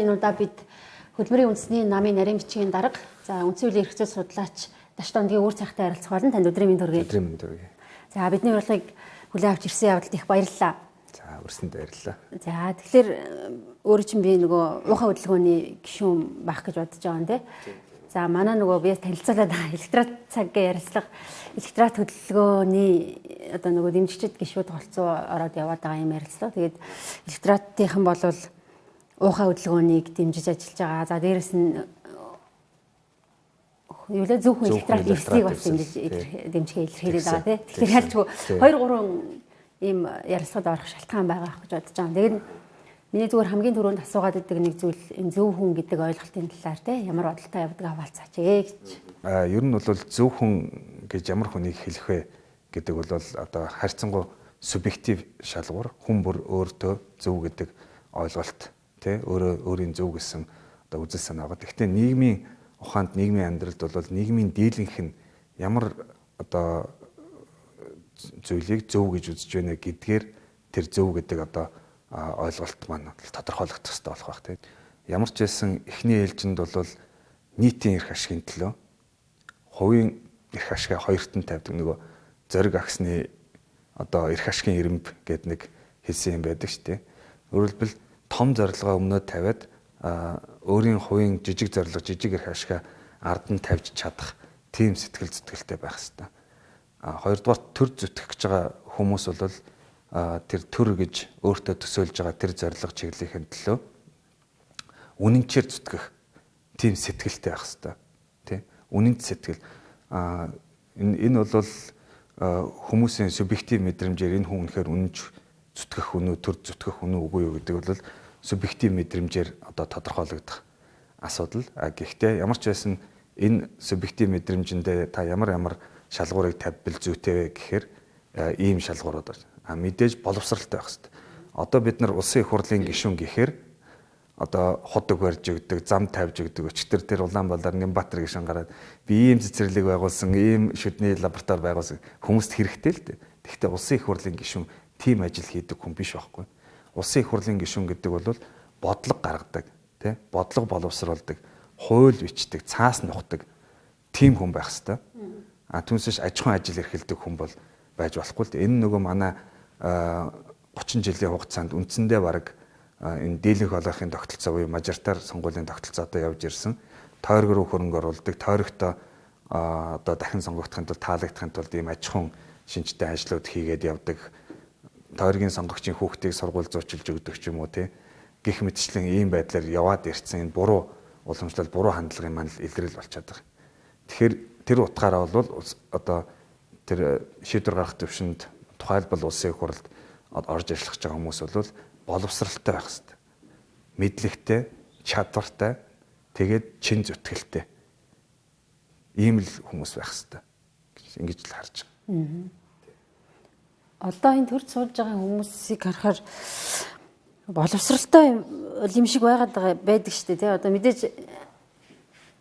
Энэ удаа бид хөдөлмөрийн үндэсний намын нарийн бичгийн дарга, за үндсэн хуулийн эрх зүйн судлаач Дашдонгийн үр цахтай харилцах болон танд өдрийн мэнд хүргэе. Өдрийн мэнд хүргэе. За бидний урилгыг хүлээн авч ирсэн явдалд их баярлалаа. За өрсөнд баярлалаа. За тэгэхээр өөрөө чинь би нөгөө уухай хөдөлгөөний гишүүн байх гэж бодож байгаа юм тий. За манай нөгөө би танилцуулаад электрат цагийн ярилцлага электрат хөдөлгөөний одоо нөгөө дэмжигчд гишүүд голцоо ороод яваад байгаа юм ярилцлага. Тэгээд электраттийнхан болвол уухай хөдөлгөөнийг дэмжиж ажиллаж байгаа. За дээрэс нь юу л зөв хүн электрат эвслийг бас дэмжихээ илэрхийлээд байгаа тийм. Тэгэхээр ялчгүй 2-3 ийм ярилцлагад орох шалтгаан байгаа гэж бодож байгаа. Тэгээд миний зүгээр хамгийн түрүүнд асуугаад байдаг нэг зүйл энэ зөв хүн гэдэг ойлголтын талаар тийм ямар бодолтой явдаг хаваалцаач гэж. Ер нь бол зөв хүн гэж ямар хүнийг хэлэх вэ гэдэг бол одоо харьцангуй субъектив шалгуур, хүн бүр өөртөө зөв гэдэг ойлголт тэ өөрийн зөв гэсэн одоо үзэл санаагаа. Гэхдээ нийгмийн ухаанд, нийгмийн амьдралд бол нийгмийн дийлэнх нь ямар одоо зүйлийг зөв гэж үзэж байна гэдгээр тэр зөв гэдэг одоо ойлголт маань тодорхойлогдох хэрэгтэй болох байх тийм. Ямар ч байсан эхний ээлжинд бол нийтийн эрх ашигын төлөө хувийн эрх ашигаа хоёрт нь тавьдаг нөгөө зориг агсны одоо эрх ашигын ирэмб гэдэг нэг хэлсэн юм байдаг шүү дээ. Өөрөөр хэлбэл том зорилгоо өмнөө тавиад өөрийн хувийн жижиг зорилго, жижиг эрх ашигаа ард нь тавьж чадах тийм сэтгэл зүтгэлтэй байх хэрэгтэй. Хоёрдугаар төр зүтгэх гэж байгаа хүмүүс бол тэр төр гэж өөртөө төсөөлж байгаа тэр зорилго чиглэлийн төлөө үнэнчээр зүтгэх тийм сэтгэлтэй байх хэрэгтэй. Тэ? Үнэнч сэтгэл. Энэ бол хүмүүсийн субъектив мэдрэмжээр энэ хүн үнэхээр үнэнч зүтгэх үнэ, төр зүтгэх үнэ үгүй юу гэдэг бол субъектив мэдрэмжээр одоо тодорхойлогдох асуудал. Гэхдээ ямар ч байсан энэ субъектив мэдрэмжиндээ та ямар шалгуурыг тавьбал зүйтэй вэ гэхээр ийм шалгуурууд байна. Мэдээж боловсралтай байх хэрэгтэй. Одоо бид нар улсын их хурлын гишүүн гэхээр одоо худаг барьж өгдөг, зам тавьж өгдөг, өчтөр тэр Улаанбаатар Нямбатар гишүүн гараад би ийм цэцэрлэг байгуулсан, ийм шүдний лаборатори байгуулсан хүмүүст хэрэгтэй л дээ. Гэхдээ улсын их хурлын гишүүн тийм ажил хийдэг хүн биш байхгүй. Улсын их хурлын гишүүн гэдэг бол бодлого гаргадаг, тий? Бодлого боловсруулдаг, хууль бичдэг, цаас нухдаг тийм хүн байх хэрэгтэй. Түүнээс аж ахуйн ажил эрхэлдэг хүн бол байж болохгүй л дээ. Энэ нөгөө манай 30 жилийн хугацаанд үндсэндээ бараг энэ дийлэнх олонхын тогтолцоо буюу мажоритар сонгуулийн тогтолцоотой явж ирсэн. Тойрог руу хөрөнгө оруулдаг, тойрогтой одоо дахин сонгогдохын тулд таалагдахын тулд ийм аж ахуйн шинжтэй ажлууд хийгээд явдаг. Тойргийн сонгогчийн хүүхдийг сургууль зуучилж өгдөг ч юм уу тий. Гэх мэтчлэн ийм байдлаар яваад ирсэн энэ буруу уламжлал, буруу хандлагын маань илрэл болчиход байгаа. Тэгэхээр тэр утгаараа бол одоо тэр шийдвэр гаргах төвшөнд тухайлбал улсын их хурлд орж ажиллах байгаа хүмүүс бол боловсралтай байх хэрэгтэй. Мэдлэгтэй, чадвартай, тэгээд чин зүтгэлтэй. Ийм л хүмүүс байх хэрэгтэй. Ингэж л харж байгаа. Одоо энэ төрд суулж байгаа хүмүүсийг харахаар боловсралтай юм шиг байдаг шүү дээ тий. Одоо мэдээж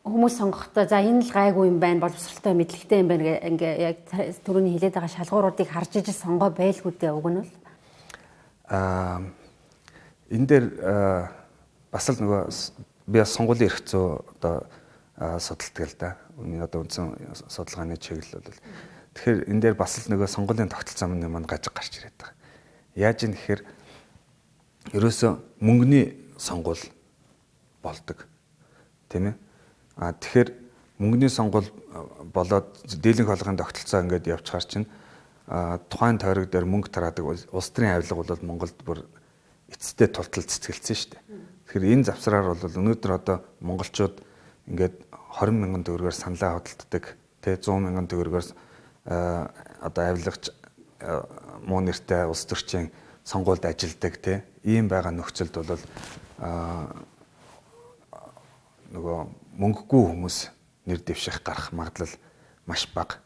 хүмүүс сонгохдоо за энэ л гайгүй юм байна, боловсралтай мэдлэгтэй юм байна ингээ яг түрүүний хэлээд байгаа шалгууруудыг харж ижил сонгоо байлгүй дээ уг нь бол энэ дээр бас л нөгөө би сонгуулийн эрх зүй одоо судалдаг л да. Үүний одоо үндсэн судалгааны чиглэл бол тэгэхээр энэ дээр бас л нөгөө сонгуулийн тогтолцоо маань гажиг гарч ирээд байгаа. Яаж юм гэхээр ерөөсөө мөнгөний сонгуул болдог. Тийм ээ. Тэгэхээр мөнгөний сонгуул болоод дийлэнх олонхын тогтолцоо ингээд явчихаар чинь тухайн тойрог дээр мөнгө тараадаг улс төрийн авилга бол Монголд бүр эцэстээ тултал цэцгэлсэн шүү дээ. Тэгэхээр энэ завсраар бол өнөөдөр одоо монголчууд ингээд 20,000 төгрөгөөр саналаа хөдөлдөг, тэ 100,000 төгрөгөөр одоо авилгач муу нэртэй улс төрчийн сонгуульд ажилладаг, тэ ийм байгаа нөхцөлд бол нөгөө мөнгөгүй хүмүүс нэр дэвших гарах магадлал маш бага.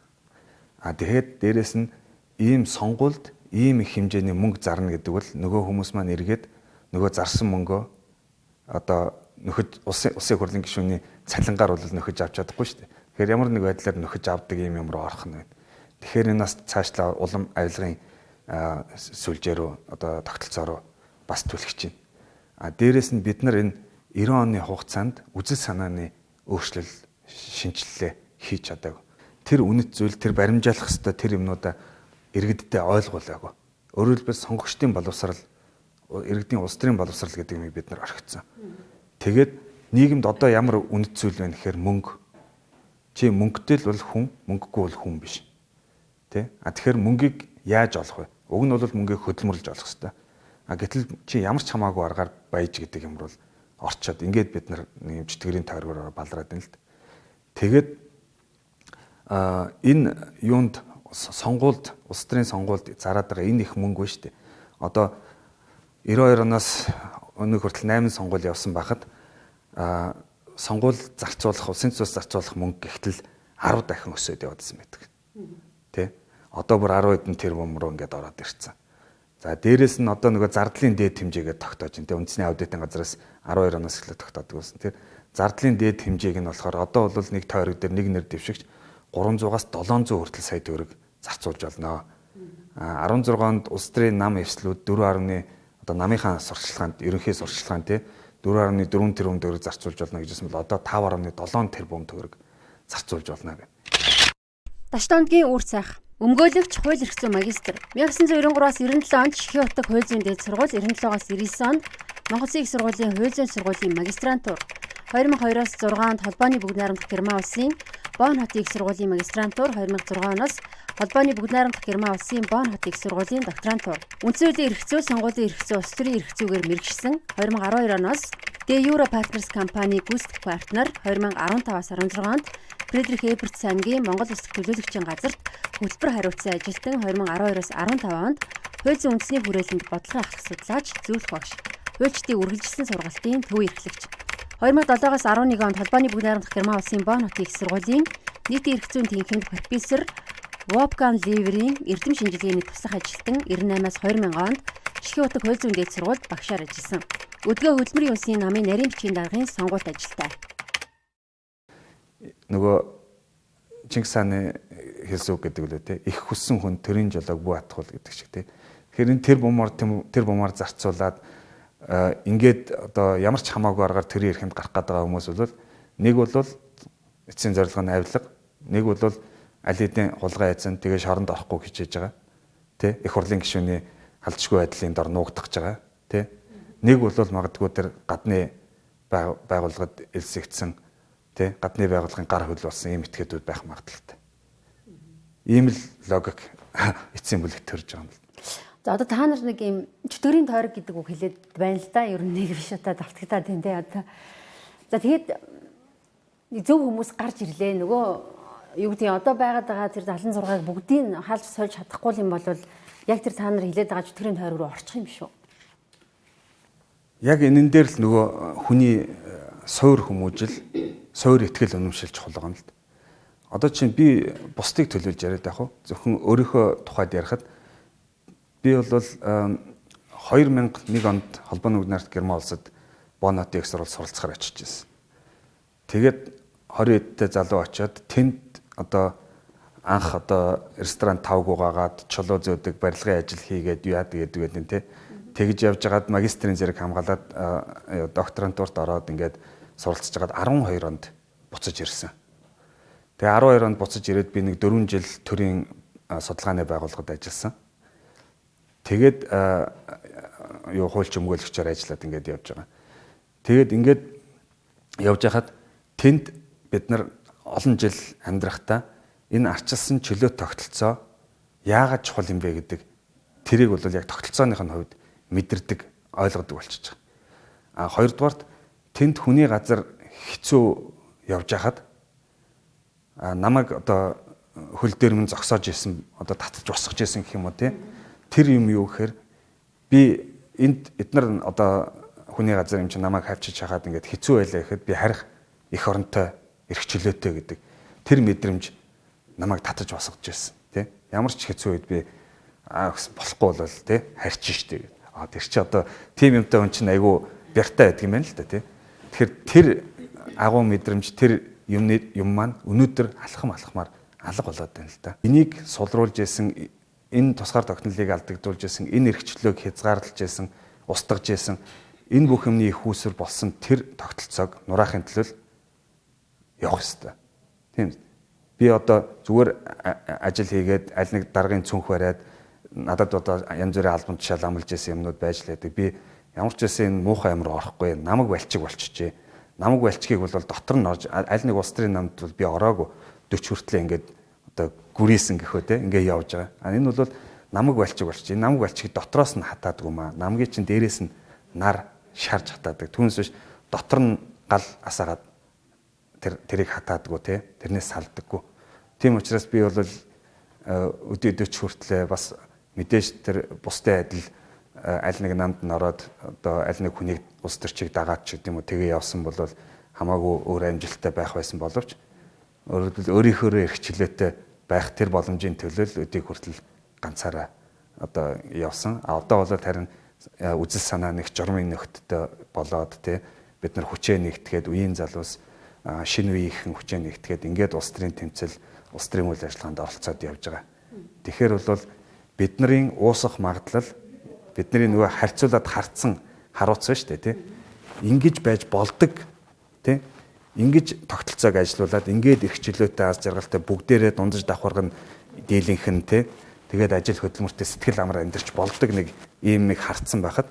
Тэгээд дээрэс нь ийм сонгуульд ийм их хэмжээний мөнгө зарна гэдэг бол нөгөө хүмүүс маань эргээд нөгөө зарсан мөнгөө одоо нөхөж улсын хурлын гишүүний цалингаар бол нөхөж авч чадахгүй шүү дээ. Тэгэхээр ямар нэг байдлаар нөхөж авдаг юм руу орох нь байна. Тэгэхээр энэ нас цаашлаа улам авилгын сүлжээ рүү одоо тогтолцоо руу бас түлхэж байна. Дээрээс нь бид нар энэ 90 оны хугацаанд үзэл санааны өөрчлөл шинжилгээ хийж чадаагүй. Тэр үнэт зүйл, тэр баримжаалах хэвээр тэр юмнуудаа иргэддээ ойлгуулаагүй. Өөрөөр хэлбэл сонгогчдын боловсрал, иргэдийн улс төрийн боловсрал гэдэг юмыг бид нар орхицсан. Тэгээд нийгэмд одоо ямар үнэт зүйл байна гэхээр мөнгө. Чи мөнгөтэй л бол хүн, мөнгөгүй бол хүн биш. Тэ? Тэгэхээр мөнгийг яаж олох вэ? Уг нь бол мөнгийг хөдөлмөрлөж олох хэрэгтэй. Гэтэл чи ямар ч хамаагүй аргаар баяж гэдэг юм бол орчоод ингээд бид нар нэг юм чөтгөрийн тойргоор балраад байна л д. Тэгээд энэ юунд сонгуульд, улс төрийн сонгуульд зараад байгаа энэ их мөнгө биш үү? Одоо 92 оноос өнөө хүртэл 8 сонгуул явсан байхад сонгуул зарцуулах, улсын цус зарцуулах мөнгө гэхтэл 10 дахин өсөд явдсан байдаг. Тэ? Одоо бүр 10 хэдэн тэрбум руу ингээд ороод ирсэн. За дээрэс нь одоо нөгөө зардлын дээд хэмжээгээ тогтоож байна. Тэ үндэсний аудитын газраас 12 оноос эхлээд тогтоодог байсан. Тэр зардлын дээд хэмжээг нь болохоор одоо бол нэг тойрог дээр нэг нэр дэвшигч 300-аас 700 хүртэл сая төгрөг зарцуулж болно. 16-нд улс төрийн нам эвслүүд 4.1 одоо намынхаа сурталчилгаанд, ерөнхий сурталчилгаанд тий 4.4 тэрбум төгрөг зарцуулж болно гэжсэн бол одоо 5.7 тэрбум төгрөг зарцуулж болно гэх. Дашдондгийн үр цайх өмгөөлөгч хууль эрх зүйн магистр 1993-аас 97 онд Шихийн утга хууль зүйн дээд сургууль, 97-аас 99 онд Монгол Улсын их сургуулийн хууль зүйн сургуулийн магистрантур, 2002-аас 6 онд холбооны бүгд найрамдах Герман улсын Бонн хотын их сургуулийн магистрантур, 2006 оноос холбооны бүгд найрамдах Герман улсын Бонн хотын их сургуулийн докторантур. Үндсэн хуулийн эрх зүй, сонгуулийн эрх зүй, улс төрийн эрх зүйгээр мэргэжсэн 2012 оноос De Euro Partners компани гүйцэтгэх партнер, 2015-аас 16 онд Фридрих Эберт сангийн Монгол Улс төлөөлөгчийн газарт хөтөлбөр хариуцсан ажилтан, 2012-аас 15 онд хууль зүйн үндэсний хүрээлэнд бодлогын ахлах судлаач, зөвлөх багш, хуульчдын үргэлжилсэн сургалтын төв эрхлэгч. 2007-аас 11 онд холбооны бүгд найрамдах Герман улсын Бонн хотын их сургуулийн нийтийн эрх зүйн тэнхимд профессор Wolfgang Lever-ийн эрдэм шинжилгээний туслах ажилтан, 98-аас 2000 онд Шихийн утга хууль зүйн дээд сургуульд багшаар ажилласан. Өдгөө хөдөлмөрийн үндэсний намын нарийн бичгийн даргын сонгуульд ажилтай. Нөгөө Чингис хааны хэлсэн үг гэдэг үлээ те их хүссэн хүн төрийн жолоог бүү атхуул гэдэг шиг те. Тэгэхээр энэ тэр бумаар зарцуулаад ингээд одоо ямар ч хамаагүй аргаар төрийн эрхэнд гарах гэдэг хүмүүс бол нэг бол эцсийн зорилго нь авилга, нэг бол аль хэдийн хулгай эзэн тэгээ шоронд орохгүй хичээж байгаа. Тэ их хурлын гишүүний халдшгүй байдлын дор нуугдах гэж байгаа. Тэ нэг бол магадгүй тэр гадны байгууллагад элсэгдсэн тэ гадны байгууллагын гар хөл болсон ийм этгээдүүд байх магадaltaй. Ийм л логик эцсийн бүлэгт төрж байгаа юм л. За одоо та нар нэг юм чөтгөрийн тойрог гэдэг үг хэлээд байна л да. Ер нь нэг биш удаа давтагтаад байна те одоо. За тэгээд зөв хүмүүс гарч ирлээ. Нөгөө юу гэдэг нь одоо байгаад байгаа тэр 76-ыг бүгдийг хаалж сольж чадахгүй юм бол яг тэр та нар хэлээд байгаа чөтгөрийн тойрог руу орчих юм шүү. Яг энэн дээр л нөгөө хүний суур хүмүүжил, суур итгэл үнэмшил чухал байгаа юм л. Одоо чинь би бусдыг төлөөлж яриад байх уу? Зөвхөн өөрийнхөө тухайд ярихад би бол 2001 онд холбооны бүгд найрамдах Герман улсад Бонн хотын их сургуульд суралцахаар очиж ирсэн. Тэгээд 20 эдтэй залуу очиод тэнд одоо анх одоо ресторан тавгуугаад чулуу зөөдөг барилгын ажил хийгээд яадаг гэдэг нь те. Тэгж явж байгаад магистрийн зэрэг хамгаалаад докторантурт ороод ингээд суралцж байгаад 12 онд буцаж ирсэн. Тэгээ 12 онд буцаж ирээд би нэг 4 жил төрийн судалгааны байгууллагад ажилласан. Тэгээд юу хуульч өмгөөлөгчөөр ажиллаад ингээд явж байгаа. Тэгээд ингээд явж байхад тэнд бид нар олон жил амьдрахтаа энэ арчилсан чөлөө тогтолцоо яагаад чухал юм бэ гэдэг тэрийг бол яг тогтолцооныхын хувьд мэдэрдэг, ойлгодог болчихж байгаа. Хоёрдугаарт тэнд хүний газар хэцүү явж байхад намайг одоо хөл дээр мэн зогсоож исэн, одоо татж босгож исэн гэх юм уу те. Тэр юм юу гэхээр би эднэр одоо хүний газар юм чи намайг хавчиж хахаад ингээд хэцүү байлаа гэхэд би харих эх оронтой, эрх чөлөөтэй гэдэг тэр мэдрэмж намайг татаж босгож байсан тий. Ямар ч хэцүү үед би болохгүй бол тий харьчин штэ гэдэг. Тэр чи одоо тим юмтай хүн чинь айгүй бяртай байдаг юм байна л да тий. Тэгэхээр тэр агуу мэдрэмж тэр юм маань өнөөдөр алхамаар алга болоод байна л да. Энийг сулруулж исэн энэ тусгаар тогтнолыг алдагдуулж исэн энэ эрхчлөөг хязгаарлаж исэн устгаж исэн энэ бүх юмны их үүсвэр болсон тэр тогтолцоог нураахын төлөө явах ёстой. Тийм. Би одоо зүгээр ажил хийгээд аль нэг даргын цүнх бариад надад одоо янз бүрийн албан тушаал амлаж исэн юмнууд байж л байдаг. Би ямар ч байсан энэ муухай амир орохгүй. Намаг балчиг болчихжээ. Намаг балчгийг бол дотор нь орж аль нэг улс төрийн намд бол би ороогүй 40 хүртлээ ингээд одоо гүрийсэн гэхөө те ингээд явж байгаа. Энэ бол намаг балчиг болчих. Энэ намаг балчгийг дотроос нь хатаадаг юм аа. Намгийн чинь дээрээс нь нар шарж хатаадаг. Түүнээс биш дотор нь гал асаагаад тэрийг хатаадаггүй те тэрнээс салдаггүй. Тийм учраас би бол өдөө 40 хүртлээ бас мэдээж тэр бусдын адил аль нэг намд нь ороод одоо аль нэг хүнийг улс төрчийг дагаад ч гэдэм үү тэгээ явсан бол хамаагүй өөр амжилттай байх байсан боловч өөрийнхөө эрхчлөөтэй байх тэр боломжийн төлөө л өдийг хүртэл ганцаараа одоо явсан. Одоо бол харин үзэл санаа нэг журмын нөхдөд болоод тий бид нар хүчээ нэгтгэхэд үеийн залуус шинэ үеийнхэн хүчээ нэгтгэхэд ингээд улс төрийн тэмцэл улс төрийн үйл ажиллагаанд оролцоод явж байгаа. Тэгэхээр бол бидний уусах магадлал бидний нөгөө харьцуулаад харцсан харуулсан шүү дээ тий. Ингэж байж болдог тий. Ингэж тогтолцоог ажилуулад ингээд эрхчлөөтэй аз жаргалтай бүгдээрээ дундаж давхарган дийлэнх нь тий. Тэгээд ажил хөдөлмөртэй сэтгэл амар амьдарч болдог нэг ийм нэг харцсан байхад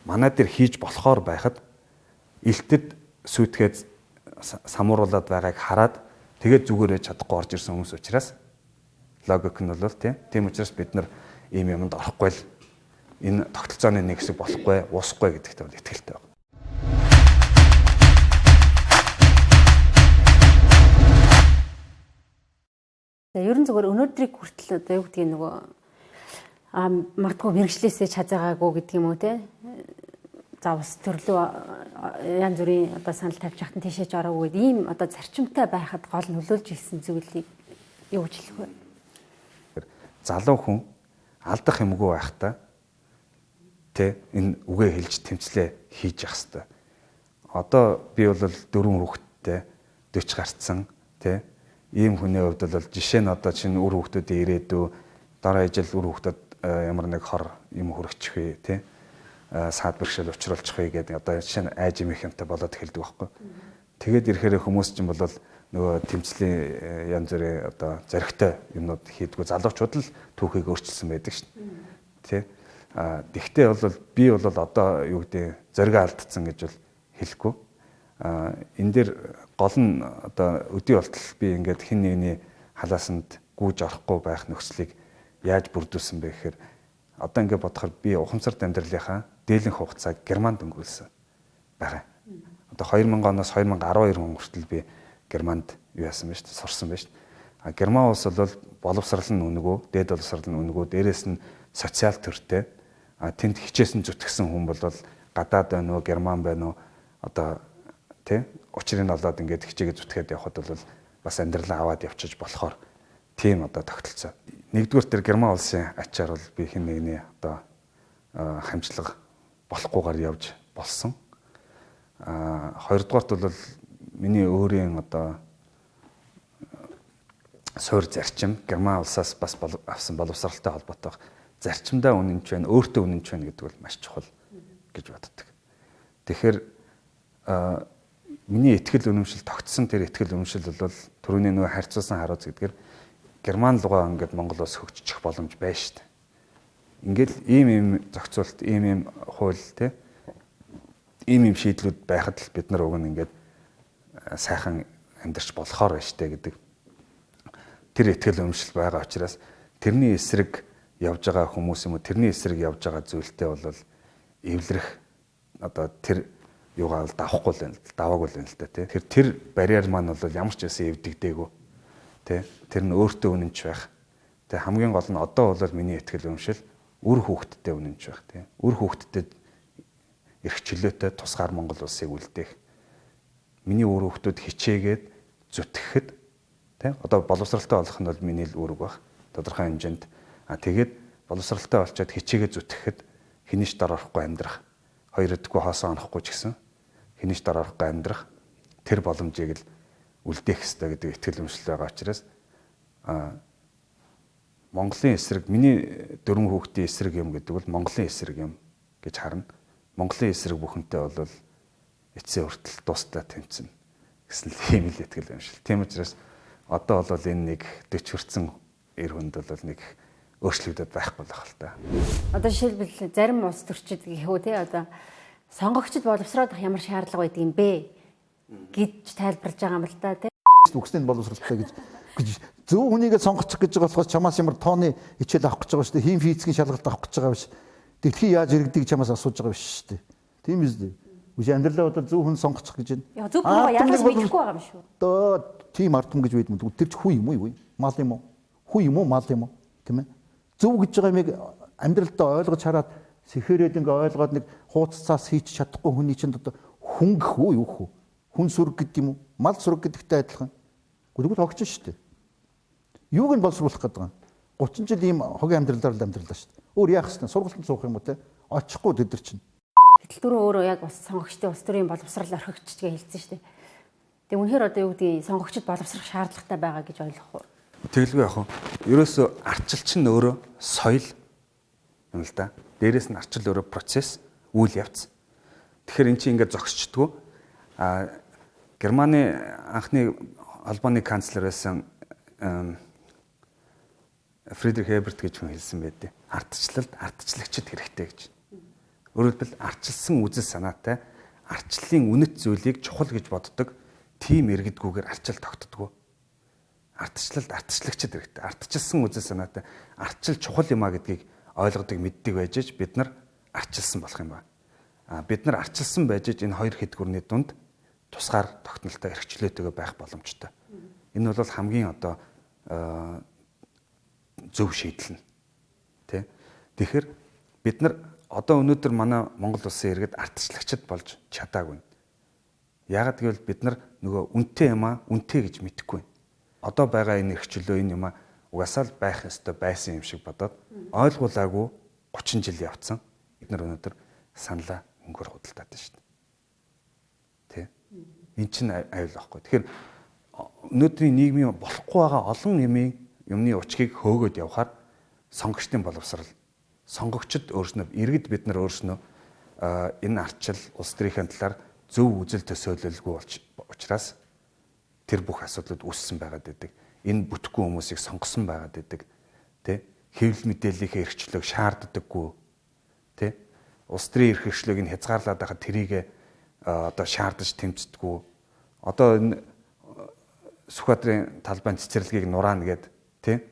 манай дээр хийж болохоор байхад элтэд сүйтгэхэд самууруулад байгааг хараад тэгээд зүгээрээ чадахгүй орж ирсэн хүмүүс учраас логик нь бол тийм учраас бид нар ийм юмд орохгүй л энэ тогтолцооны нэг хэсэг болохгүй, уусахгүй гэдэгт бол итгэлтэй байна. Ер нь зөвхөн өнөөдрийг хүртэл одоо юу гэдгийг нөгөө мартгүй мэрэгчлээсээ чазаагаагүй гэдэг юм уу те. За бас төрлөө янз бүрийн одоо санал тавьж хатан тийшээж ороогүй ийм одоо зарчимтай байхад гол нөлөөлж ирсэн зүйлийг юу гэж хэлэх вэ? Залуу хүн алдах юмгүй байхдаа тэ энэ үгээ хэлж тэмцлээ хийж явах хэрэгтэй. Одоо би бол 4 хүүхэдтэй 40 гарцсан тэ ийм хүний хувьд бол жишээ нь одоо чинь үр хүүхдүүдийн ирээдүй дараа ижил үр хүүхдэд ямар нэг хор юм хүрэгчих вэ тэ саад бэрхшээл учруулчих вэ гэдэг одоо жишээ нь айж эмийнхэнтэй болоод эхэлдэг байхгүй. Тэгээд ирэхээр хүмүүс чинь бол нөгөө тэмцлийн янз бүрийн одоо зоригтой юмнууд хийдгүү залуучууд л түүхийг өөрчилсөн байдаг шин тэ. Тэгтээ бол би бол одоо юу гэдэг зориг алдсан гэж бол хэлэхгүй. Энэ дээр гол нь одоо өдий болтол би ингээд хин нэгний халаасанд гүйж орохгүй байх нөхцөлийг яаж бүрдүүлсэн бэ гэхээр одоо ингээд бодохоор би ухамсарт амьдралынхаа дээлэнх хугацааг Германд өнгөрүүлсэн байгаа. Одоо 2000 оноос 2012 он хүртэл би Германд юу яасан бэ шүү дээ, сурсан байна шүү дээ. Герман улс бол боловсрал нь үнэгүй, дээд боловсрал нь үнэгүй, дээрэс нь социал төртэй. Тэнд хичээсэн зүтгэсэн хүн бол гадаад байна уу, Герман байна уу одоо тий учрыг олоод ингээд хичээгээ зүтгээд явхад бол бас амьдралаа аваад явчих болохоор тийм одоо тогтолцоо. Нэгдүгээр тэр Герман улсын ачаар бол би хэн нэгний одоо хамжлага болохгүйгээр явж болсон. Хоёрдугаарт бол миний өөрийн одоо суур зарчим Герман улсаас бас авсан боловсралтай холбоотой зарчимдаа үнэнч байна, өөртөө үнэнч байна гэдэг бол маш чухал гэж боддог. Тэгэхээр миний итгэл үнэмшил тогтсон тэр итгэл үнэмшил бол түрүүний нөгөө харьцуулсан харуулц гэдгээр Герман лугаа ингээд Монгол улс хөгжих боломж байна шүү дээ. Ингээд ийм зохицуулт, ийм хууль те ийм шийдлүүд байхад л бид нар уг нь ингээд сайхан амьдарч болохоор байна штэ гэдэг тэр итгэл үнэмшил байгаа учраас тэрний эсрэг явж байгаа хүмүүс юм уу тэрний эсрэг явж байгаа зүйлтэй бол эвлэрэх одоо тэр юугаа бол давахгүй л байна л даваагүй л байна л да тий. Тэр барьер маань бол ямар ч байсан эвдэгдээгүй тий. Тэр нь өөртөө үнэнч байх. Тий хамгийн гол нь одоо бол миний итгэл үнэмшил үр хүүхдтэй үнэнч байх тий. Үр хүүхдтэй эрх чөлөөтэй тусгаар Монгол улсыг үлдээх. Миний үр хүүхдүүд хичээгээд зүтгэхэд тий одоо боловсралтай болох нь бол миний л үүрэг баг. Тодорхой хэмжээнд тэгээд боловсралтай болчоод хичээгээ зүтгэхэд хинийч дор орохгүй амьдрах, хоёр өдөргүй хоосоо онохгүй ч гэсэн хинийч дор орохгүй амьдрах тэр боломжийг л үлдээх ёстой гэдэг итгэл үнэмшил байгаа учраас Монголын эсрэг миний 4 хүүхдийн эсрэг юм гэдэг бол Монголын эсрэг юм гэж харна. Монголын эсрэг бүхэнтэй бол эцсийн хүртэл дуустал тэмцэнэ гэсэн ийм л итгэл үнэмшил. Тийм учраас одоо бол энэ нэг 40 хүрсэн эр хүнд бол нэг өөрчлөгдөд байхгүй л байна л та. Одоо жишээлбэл зарим улс төрчид гэхүү те одоо сонгогчд боловсроод ямар шаардлага байдаг юм бэ гэж тайлбарлаж байгаа юм л да те. Үгсний боловсралтай гэж зөв хүнийгээ сонгочих гэж байгаа болохоос чамаас ямар тооны хичээл авах гэж байгаа шүү дээ. Хим физикийн шалгалт авах гэж байгаа биш. Дэлхий яаж иргэдэг чамаас асууж байгаа биш шүү дээ. Тийм биз дээ. Үгүй амьдралаа одоо зөв хүн сонгочих гэж байна. Яа зөв хүн яаж мэдэхгүй байгаа юм шүү. Одоо тийм ард түмэн гэж байдаг юм. Тэр ч хүү юм уу? Мал юм уу? Хүү юм уу? Мал юм уу? Тийм ээ. Зөв гэж байгаа юмыг амьдралдаа ойлгож хараад сэхээрээд ингээ ойлгоод нэг хууц цаас хийж чадахгүй хүний чинь одоо хүн гэх үү юу хөө? Хүн сүрэг гэдэг юм уу? Мал сүрэг гэдэгтэй адилхан. Тэгвэл огч шүү дээ. Юуг нь боловсруулах гэдэг юм? 30 жил ийм хогийн амьдралаар л амьдралаа шүү дээ. Өөр яах вэ? Сургалтанд суух юм уу те? Очихгүй тэд нар чинь. Хөтөлбөрөө өөрөө яг бас сонгогчдын улс төрийн боловсрал орхигчдгээ хэлсэн шүү дээ. Тэгээ үнэхээр одоо юу гэдгийг сонгогчд боловсрох шаардлагатай байгаа гэж ойлгох уу? Тэгэлгүй яах вэ? Ерөөсөө арчилч нь өөрөө соёл юм л да. Дээрээс нь арчил өөрөө процесс, үйл явц. Тэгэхээр эн чинь ингээд зогсчдгоо Германы анхны албаны канцлер байсан Фридрих Эберт гэж хүн хэлсэн байдیں۔ Ардчлалд ардчлагчид хэрэгтэй гэж. Өөрөөр хэлбэл арчилсан үзэл санаатай арчлалын үнэт зүйлийг чухал гэж боддог тийм иргэдгүүгээр арчил тогтдгоо. Ардчлалд ардчлагчид хэрэгтэй. Ардчилсан үзэл санаатай арчил чухал юмаа гэдгийг ойлгодог мэддэг байж аж бид нар арчилсан болох юм байна. Бид нар арчилсан байж аж энэ хоёр хэдгүрний дунд тусгаар тогтнолтой эрхчлөөтэйгээ байх боломжтой. Энэ бол хамгийн одоо зөв шийдэл нь. Тэ? Тэгэхээр бид нар одоо өнөөдөр манай Монгол улсын иргэд ардчлагчид болж чадаагүй. Яагаад гэвэл бид нар нөгөө үнэтэй юмаа үнэтэй гэж мэдэхгүй. Одоо байгаа энэ эрхчлөө энэ юмаа угаасаа л байх ёстой байсан юм шиг бодоод ойлгуулаагүй 30 жил явцсан. Бид нар өнөөдөр саналаа өнгөөр худалдаад байна шүү дээ. Тэ? Энд чинь аюул байхгүй. Тэгэхээр өнөөдрийн нийгмийн болохгүй байгаа олон юмны учгийг хөөгөөд явхаар сонгогчдын боловсрал, сонгогчд өөрснөө иргэд бид нар өөрснөө энэ арчил улс төрийн талаар зөв үзэл төсөөлөлгүй учраас тэр бүх асуудлууд үүссэн байгаад байдаг. Энэ бүтэхгүй хүмүүсийг сонгосон байгаад байдаг. Тэ? Хэвлэл мэдээллийнхээ эрхчлөөг шаарддаггүй. Тэ? Улс төрийн эрх эрхчлөөг нь хязгаарлаад байхад тэрийг одоо шаардаж тэмцдэггүй. Одоо энэ Сүхбаатарын талбайн цэцэрлэгийг нураана гэд, тэ?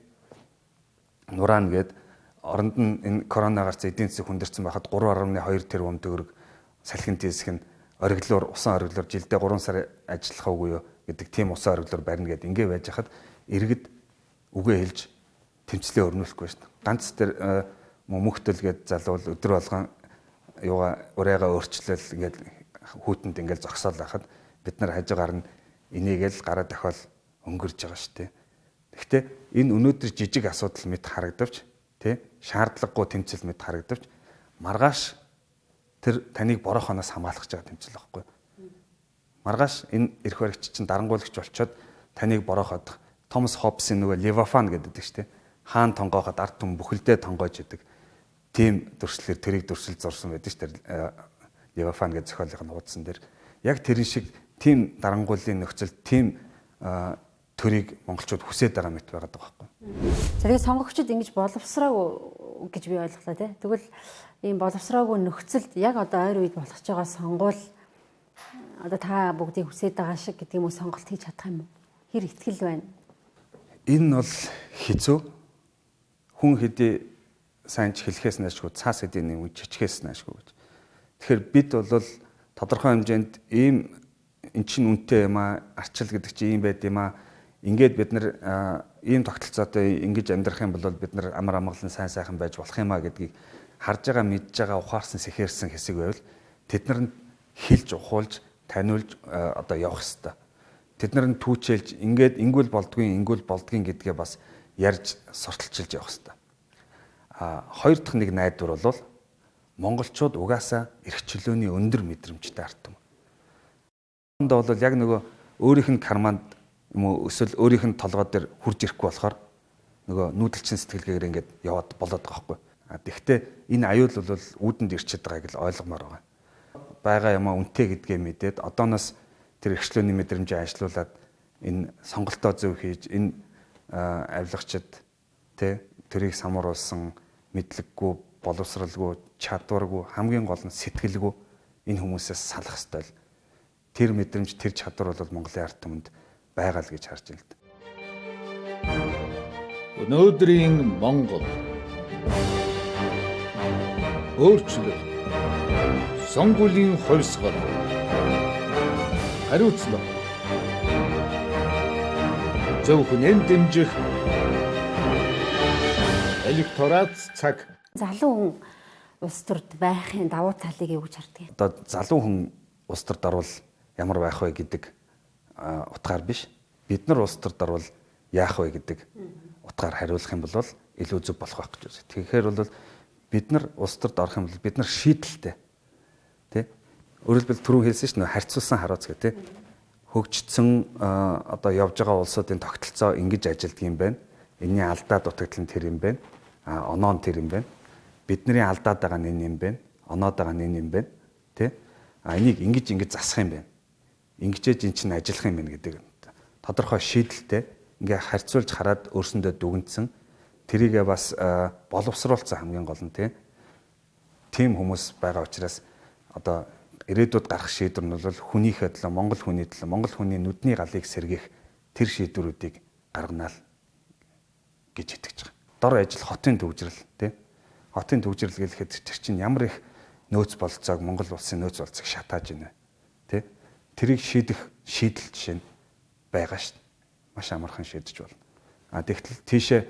Нураана гэд оронд нь энэ коронавигаар эдийн засаг хүндэрсэн байхад 3.2 тэрбум төгрөг салхин тийсэх нь ориглоор усан ориглоор жилдээ 3 сар ажиллах уугүй юу гэдэг тийм усан ориглоор барина гэд ингэ байж хахад иргэд үгээ хэлж тэмцлээ өрнүүлэхгүй шүү дээ. Ганц тэр мөнхтөл гэд залуул өдөр болгон юугаа урайгаа өөрчлөл ингээд хүүтэнд ингээд зогсоол байхад бид нар хажуугаар нь энийгэл гараа дахиад өнгөрж байгаа шүү дээ. Гэхдээ энэ өнөөдөр жижиг асуудал мэт харагдавч тий шаардлагагүй тэмцэл мэт харагдавч маргааш тэр таныг борохоноос хамгаалах гэж байгаа тэмцэл байхгүй. Маргааш энэ эрх баригч чинь дарангуулагч болчоод таныг бороход Томас Хоббсын нөгөө Левиафан гэдэг шүү дээ. Хаан тонгооход ард түмэн бүхэлдээ тонгоож идэг. Тийм дүрслэлээр тэрийг дүрсэл зурсан байдаг шүү дээ. Левиафан гэж зохиолын хуудсан дээр яг тэр шиг тийм дарангуулын нөхцөл тийм төрийг монголчууд хүсээд байгаа мэт байгаад байгаа байхгүй. За тэгээд сонгогчид ингэж боловсраагүй гэж би ойлголоо тий. Тэгвэл ийм боловсраагүй нөхцөлд яг одоо ойр үед болох ч байгаа сонгуул одоо та бүгдийг хүсээд байгаа шиг гэдэг юм уу сонголт хийж чадах юм уу? Хэр ихтгэл байна? Энэ бол хэцүү. Хүн хэдий сайн ч хэлэхээс наашгүй цаас хэдийн нэг жижигээс наашгүй гэж. Тэгэхээр бид бол тодорхой хэмжээнд ийм эн чинь үнэтэй юм аа, арчил гэдэг чинь ийм байд юм аа. Ингээд бид нар ийм тогтолцоотой ингэж амьдрах юм бол бид нар амар амгалан сайн сайхан байж болох юм аа гэдгийг харж байгаа, мэдж байгаа, ухаарсан, сэхээрсэн хэсэг байвал тэд нар хэлж ухуулж, таниулж одоо явах хэрэгтэй. Тэд нар түүчэлж ингээд ингүүл болдгүй гэдгээ бас ярьж сурталчилж явах хэрэгтэй. Хоёр дахь нэг найдвар бол монголчууд угаасаа эрх чөлөөний өндөр мэдрэмжтэй ард түмэн. Ондоо бол яг нөгөө өөрийнх нь карманд юм уу эсвэл өөрийнх нь толгой дээр хурж ирэхгүй болохоор нөгөө нүүдэлчин сэтгэлгээгээр ингээд яваад болоод байгаа байхгүй. Тэгэхдээ энэ аюул бол үүдэнд ирчээд байгааг л ойлгомоор байгаа. Бага юмаа үнэтэй гэдгээ мэдээд одооноос тэр эрх чөлөөний мэдрэмжээ ажилуулад энэ сонголтоо зөв хийж энэ авилгачид тэрийг самруулсан мэдлэггүй, боловсралгүй, чадваргүй, хамгийн гол нь сэтгэлгүй энэ хүмүүсээс салах ёстой л. Тэр мэдрэмж, тэр чадвар бол Монголын ард түмэнд байгаа л гэж харж байна л да. Өнөөдрийн Монгол өөрчлөлт, сонгуулийн хувьсгал, хариуцлага, зөвхөн дэмжих электорат цаг. Залуу хүн улс төрд байхын давуу талыг юу гэж харддаг юм? Одоо залуу хүн улс төрд орвол ямар байх вэ гэдэг утгаар биш. Бид нар улс төрд орвол яах вэ гэдэг утгаар хариулах юм бол илүү зөв болох байх гэж байна. Тэгэхээр бол бид нар улс төрд орох юм бол бид нар шийдэлтэй. Тэ? Өөрөөр хэлбэл түрүү хэлсэн шүү дээ, харьцуулсан харуулц гэх тэ. Хөгжсөн одоо явж байгаа улсуудын тогтолцоо ингэж ажилтг юм байна. Энийний алдаа дутагдал нь тэр юм байна. Оноо нь тэр юм байна. Бидний алдаад байгаа нь энэ юм байна. Оноод байгаа нь энэ юм байна. Тэ? Энийг ингэж засах юм байна. Ингэжээж эн чинь ажиллах юм байна гэдэг тодорхой шийдэлтэй ингээ харьцуулж хараад өөрсөндөө дүгнсэн тэрийгээ бас боловсруулсан хамгийн гол нь тийм хүмүүс байгаа учраас одоо ирээдүйд гарах шийдвэр нь бол хүнийхээ төлөө, монгол хүний төлөө, монгол хүний нүдний галыг сэргээх тэр шийдвэрүүдийг гарганаа л гэж итгэж байгаа. Дор ажил хотын төвжирэл хотын төвжирэл гэхэд тэр чинь ямар их нөөц болцоог Монгол улсын нөөц болцоог шатааж байна вэ? Тэрийг шийдэх шийдэл жишээ нь байгаа шүү дээ. Маш амархан шийдэж болно. Тэгтэл тийшээ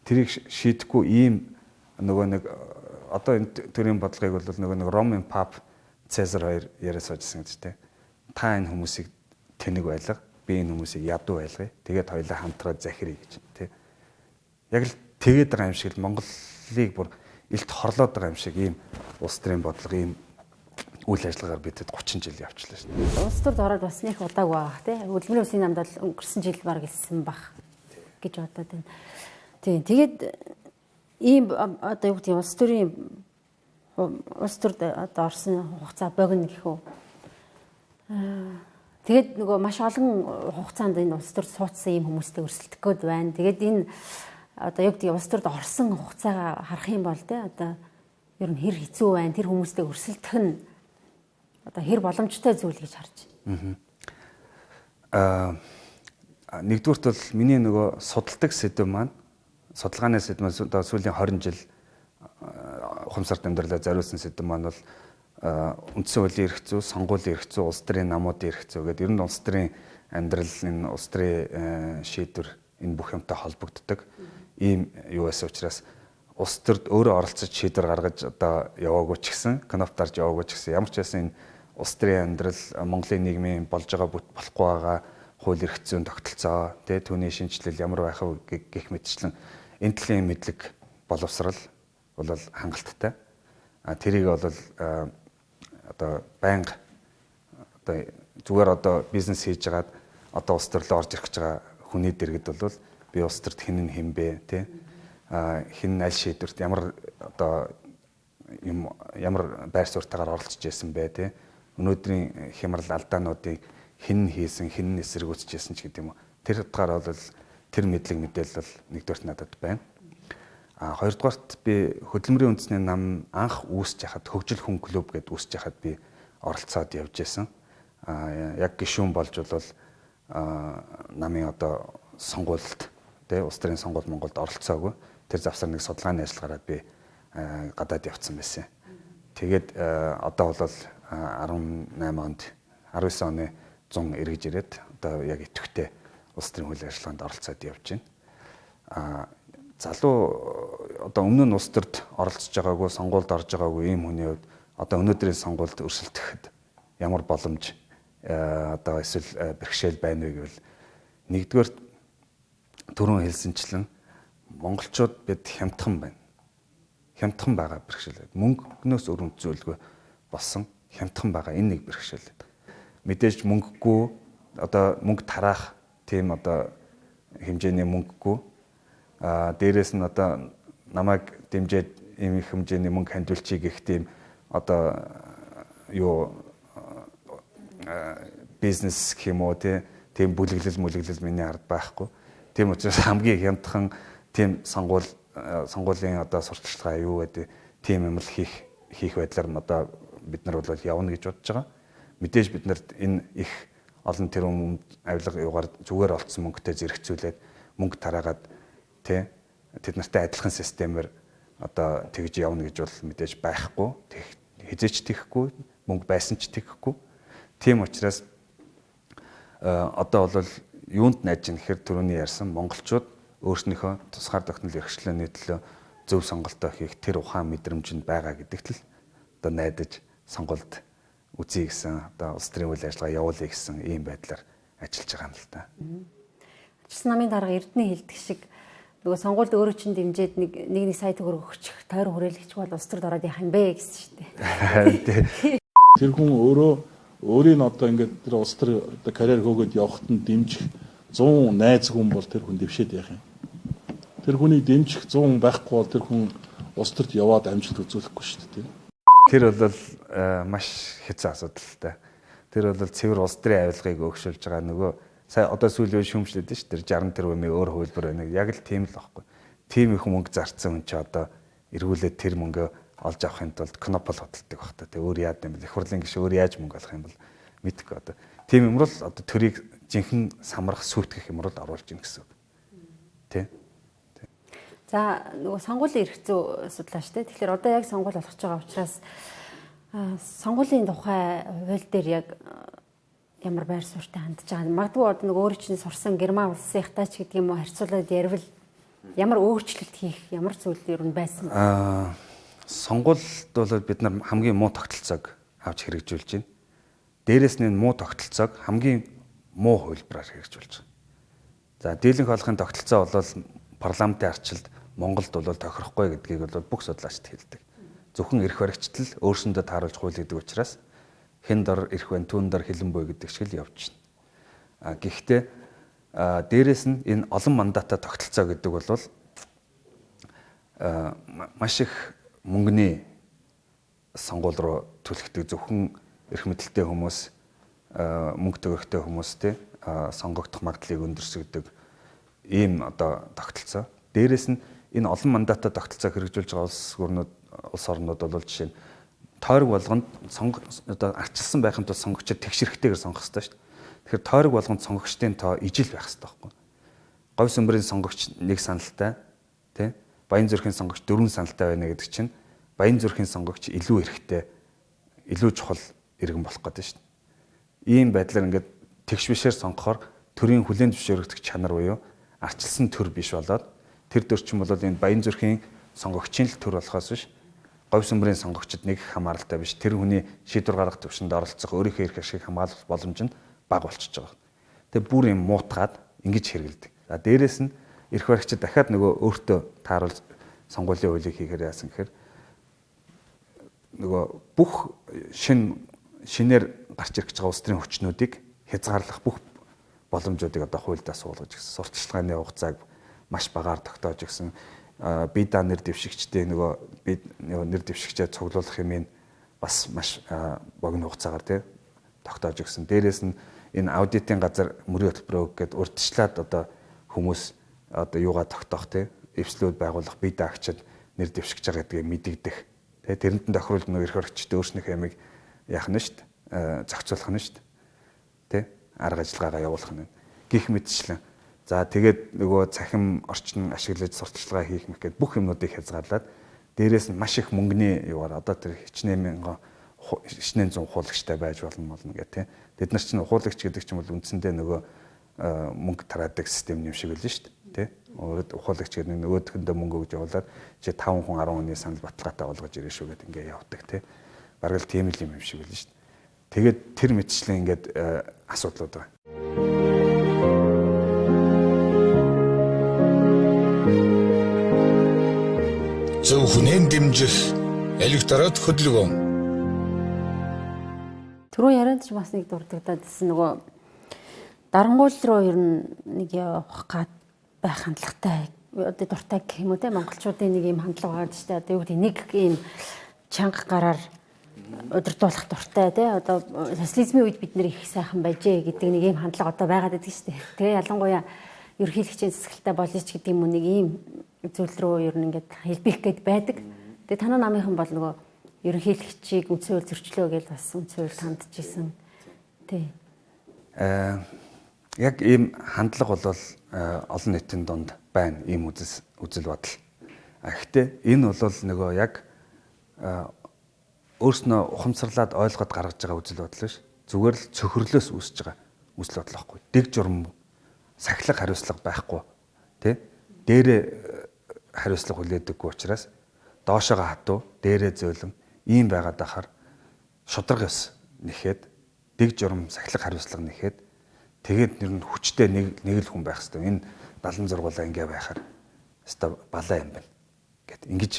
тэрийг шийдэхгүй ийм нөгөө нэг одоо энэ төрлийн бодлогыг бол нөгөө нэг Ромын пап Цезар хоёр яриа суужсэн гэж тэ. Та энэ хүмүүсийг тэнэг байлга, би энэ хүмүүсийг ядуу байлгая. Тэгээд хоёулаа хамтраад захирий гэж тэ. Яг л тэгээд байгаа юм шиг л Монголыг бүр илт хорлоод байгаа юм шиг ийм улс төрийн бодлого ийм үйл ажиллагаар бидэд 30 жил явчлаа шүү дээ. Улс төрд ороод бас нэг удаагүй байх тий. Хөдөлмөрийн үсгийн намд бол өнгөрсөн жил баг илсэн бах гэж бодоод байна. Тий. Тэгээд ийм одоо юу гэдэг улс төрд одоо орсон хугацаа богино гэх үү. Тэгээд нөгөө маш олон хугацаанд энэ улс төрд суудсан ийм хүмүүстэй өрсөлдөх гээд байна. Тэгээд энэ одоо юу гэдэг улс төрд орсон хугацаагаа харах юм бол тий одоо ер нь хэр хэцүү байна. Тэр хүмүүстэй өрсөлдөх нь одоо хэр боломжтой зүйл гэж харж байна. Нэгдүгürt бол миний нөгөө судалдаг сэдв маань судалгааны сэдв маань одоо сүүлийн 20 жил ухамсарт амьдралаа зориулсан сэдв маань бол үндсэн хуулийн эрх зүй, сонгуулийн эрх зүй, улс төрийн намуудын эрх зүй гэдэг ер нь улс төрийн амьдрал, энэ улс төрийн шийдвэр энэ бүх юмтай холбогддог ийм юу байсан учраас улс төрд өөрөө оролцож шийдвэр гаргаж одоо яваагүй ч гэсэн, кноптарж яваагүй ч гэсэн ямар ч байсан энэ улс төрийн амьдрал, Монголын нийгмийн болж байгаа болохгүй байгаа хууль эрх зүйн тогтолцоо, түүний шинжилэл ямар байх вэ гэх мэтчлэн энэ төрлийн мэдлэг боловсрал бол хангалттай. Тэрийг бол одоо байнга одоо зүгээр одоо бизнес хийж байгаад одоо улс төрлөө орж ирэх гэж байгаа хүний дэргэд бол би улс төрт хэн нь хэмбэ хэн аль шийдвэрт ямар одоо ямар байр суурьтайгаар оролцож байсан бэ өнөөдрийн хямрал алдаануудыг хэн хийсэн хэн эсэргүүцэжсэн ч гэдэг юм уу тэр утгаараа бол тэр мэдлэг мэдээлэл бол нэгдүгээрт надад байна. Хоёрдугаарт би хөдөлмөрийн үндэсний нам анх үүсэж хахад хөгжил хүн клуб гэдээ үүсэж хахад би оролцоод явж байсан. Яг гишүүн болж бол намын одоо сонгуульд улс төрийн сонгуульд Монголд оролцоогүй. Тэр завсар нэг судалгааны ажиллагаараа би гадаад явцсан байсан. Тэгээд одоо бол 18 онд 19 оны 100 эргэж ирээд одоо яг идэвхтэй улс төрийн үйл ажиллагаанд оролцоод явж байна. Залуу одоо өмнө нь улс төрд оролцож байгаагүй, сонгуульд орж байгаагүй ийм хүний хувьд одоо өнөөдрийн сонгуульд өрсөлдөхэд ямар боломж одоо эсвэл бэрхшээл байна вэ гэвэл нэгдүгээр түрүүн хэлсэнчлэн монголчууд бид хямдхан байна. хямдхан байгаа бэрхшээлээд мөнгнөөс өрөнд зөвлөгөө болсон хямдхан байгаа энэ нэг бэрхшээлээд мэдээж мөнгөгүй одоо мөнгө тараах тийм одоо хэмжээний мөнгөгүй дээрээс нь одоо намайг дэмжиж ийм их хэмжээний мөнгө хандуулчих гэх тийм одоо юу бизнес гэх юм уу тийм бүлэглэл миний ард байхгүй. Тийм учраас хамгийн хямдхан тийм сонгуулийн одоо сурталчилгаа юу гэдэг тийм юм л хийх байдлаар нь одоо бид нар бол явна гэж бодож байгаа. Мэдээж бид нарт энэ их олон тэрбум авилга югаар зүгээр олцсон мөнгөтэй зэрэгцүүлээд мөнгө тараагаад тэд нартай адилхан системээр одоо тэгж явна гэж бол мэдээж байхгүй. Хизээч тэхгүй, мөнгө байсан ч тэхгүй. Тийм учраас одоо бол юунд найж ийн гэхээр түрүүний ярьсан монголчууд өөрснийхөө тусгаар тогтнол эрхчлөөний төлөө зөв сонголтоо хийх тэр ухаан мэдрэмжинд байгаа гэдэгт л одоо найдаж сонголт үзье гэсэн одоо улс төрийн үйл ажиллагаа явуулъя гэсэн ийм байдлаар ажиллаж байгаа юм л да. Ачис намын дарга Эрдэнэ хэлдэг шиг нөгөө сонгуульд өөрөө чинь дэмжиж нэг сая төгрөг өгчих тойр хүрээлэгч бол улс төрд ороод яах юм бэ гэсэн шүү дээ. Тэр хүн өөрийн одоо ингээд тэр улс төр одоо карьер хөөгд явахад нь дэмжих 100 найз хүн бол тэр хүн дэвшээд яах юм. Тэр хүнийг дэмжих 100 байхгүй бол тэр хүн улс төрд яваад амжилт үзүүлэхгүй шүү дээ. Тэр бол маш хэцүү асуудал л да. Тэр бол цэвэр улс төрийн авилгыг өгшүүлж байгаа нөгөө сая одоо сүүлийн шүүмжлээд шүү дээ. 60 тэрбумын өөр хөлбөр байна. Яг л тийм л байхгүй. Тийм их мөнгө зарцсан хүн чи одоо эргүүлээд тэр мөнгөө олж авахын тулд кнопол хөдөлдөг баг та. Тэг өөр яад юм бэл. Их хурлын гишүүн өөр яаж мөнгө олох юм бол мэдгүй одоо. Тийм юм бол одоо төрийг жинхэнэ самрах сүйтгэх юм бол оруулж ийн гэсэн үг. Тэ. За нөгөө сонгуулийн эрх зүй судлаач те. Тэгэхээр одоо яг сонгуул болох ч байгаа учраас сонгуулийн тухай хууль дээр яг ямар байр суурьтай хандж байгаа. Магадгүй одоо нөгөө өөрөө чинь сурсан Герман улсынхтай ч гэдэг юм уу харьцуулаад ярил ямар өөрчлөлт хийх ямар зүйл ер нь байсан бэ? Сонгуульд бол бид нар хамгийн муу тогтолцоог авч хэрэгжүүлж байна. Дээрээс нь муу тогтолцоог хамгийн муу хөлбраар хэрэгжүүлж байгаа. За дийлэнх хоолойхын тогтолцоо бол парламентын арчилд Монголд бол тохирохгүй гэдгийг бол бүх судлаачид хэлдэг. Зөвхөн эрх баригчдал өөрсөндөө тааруулж хууль гэдэг учраас хэн дор эрх байна, түүн дор хилэн буй гэдэг шиг л явж байна. Гэхдээ дээрээс нь энэ олон мандатаа тогтолцоо гэдэг бол маш их мөнгөний сонгуул руу түлхдэг зөвхөн эрх мэдэлтэй хүмүүс мөнгө төгрөгтэй хүмүүс сонгогдох магадлалыг өндөрсгдөг ийм одоо тогтолцоо. Дээрээс нь энэ олон мандатаа тогтолцоо хэрэгжүүлж байгаа улс орнууд бол жишээ нь тойрог болгонд одоо арчилсан байхын тулд сонгогчид тэгш хэрэгтэйгээр сонгох хэрэгтэй шүү дээ. Тэгэхээр тойрог болгонд сонгогчдын тоо ижил байх хэрэгтэй байхгүй. Говь сүмбэрийн сонгогч 1 саналтай Баян зүрхийн сонгогч 4 саналтай байна гэдэг чинь Баян зүрхийн сонгогч илүү эрхтэй, илүү чухал иргэн болох гэдэг шүү дээ. Ийм байдлаар ингээд тэгш бишээр сонгохоор төрийн хүлээн зөвшөөрөгдөх чанар буюу арчилсан төр биш болоод тэр төрчин бол энэ Баян зүрхийн сонгогчийн л төр болохоос биш говь сүмбэрийн сонгогчид нэг хамааралтай биш тэр хүний шийдвэр гаргах төвшөнд оролцох өөрийнхөө эрх ашиг хамгаалах боломж нь бага болчихж байгаа. Тэгээ бүр юм муутгаад ингэж хэрэгэлдэг. За дээрэс нь эрх баригчид дахиад нөгөө өөртөө тааруулж сонгуулийн хуулийг хийхээр яасан гэхээр нөгөө бүх шинээр гарч ирэх гэж байгаа улс төрийн хүчнүүдийг хязгаарлах бүх боломжуудыг одоо хуульдаа суулгаж гисэн. Сурталчилгааны хугацааг маш багаар тогтоож гисэн. Бие нэр дэвшигчдийн нөгөө нэр дэвшигчээ цуглуулах юмыг бас маш богино хугацаагаар тогтоож гисэн. Дээрээс нь энэ аудитын газар мөрийн хөтөлбөрөөр гээд урьдчилаад одоо хүмүүс одоо юугаа тогтоох эвслүүд байгуулах бие даагчид нэр дэвшигч байгаа гэдгийг мэдэгдэх. Тэрэнд нь тохируулж нөгөө эрх баригчдын өөрснийхөө ямиг яах нь шүү дээ. Зохицуулах нь шүү дээ. Арга ажиллагаагаа явуулах нь. Гэх мэтчлэн. За тэгээд нөгөө цахим орчин ашиглаж сурталчилгаа хийх мэх гээд бүх юмнуудыг хязгаарлаад дээрээс нь маш их мөнгөний юугаар одоо тэр хичнээн зүүн ухуулагчтай байж болно гэх Бид нар чинь ухуулагч гэдэг чинь бол үндсэндээ нөгөө мөнгө тараадаг систем юм шиг л шүү дээ. Ухуулагч гэдэг нь нөгөөдхөндөө мөнгө өгж явуулаад чи 5 хүн 10 хүний санал баталгаатай болгож ирэх шүү гэдэг ингээ явдаг тий. Бараг л тийм л юм шиг л шүү дээ. Тэгээд тэр мэтчлэн ингээд асуудлууд байна. зөв хүнээ дэмжих электорат хөдөлгөөн. Түрүү ярианд ч бас нэг дурддагдаад байсан нөгөө дарангуул руу ер нь нэг явах гад байх хандлагатай одоо дуртай гэх юм уу те монголчуудын нэг юм хандлага байгаа ч те одоо юу гэдэг нэг ийм чанга гараар удирдуулах дуртай те одоо социализмын үед бид нэр их сайхан байжээ гэдэг нэг ийм хандлага одоо байгаад байдаг шүү дээ. Тэгээ ялангуяа ерөнхийлөгчийн засаглалтаа болж ч гэдэг юм уу нэг ийм зүйл рүү ер нь ингээд хэлбэх гээд байдаг. Тэгээ танаа намынхан бол нөгөө ерөнхийлөгчийг үндсэн хууль зөрчлөө гэж бас үндсэн хууль хандж исэн. Тий. Яг ийм хандлага бол олон нийтийн донд байна ийм үзэл бодол. Гэхдээ энэ бол нөгөө яг өөрснөө ухамсарлаад ойлгоод гаргаж байгаа үзэл бодол биш. Зүгээр л цөхрлөөс үүсэж байгаа үзэл бодол байхгүй. Дэг журам сахилга хариуцлага байхгүй тий. Дээрээ хариуцлага хүлээдэггүй учраас доошоогоо хатуу, дээрээ зөөлөн ийм байгаад ахаар шударга ёс нэхэд дэг журам сахилга хариуцлага нэхэд тэгээд нэр нь хүчтэй нэг л хүн байх хэрэгтэй. Энэ 76 ингээ байхаар өстой балаа юм байна. Гэт ингэж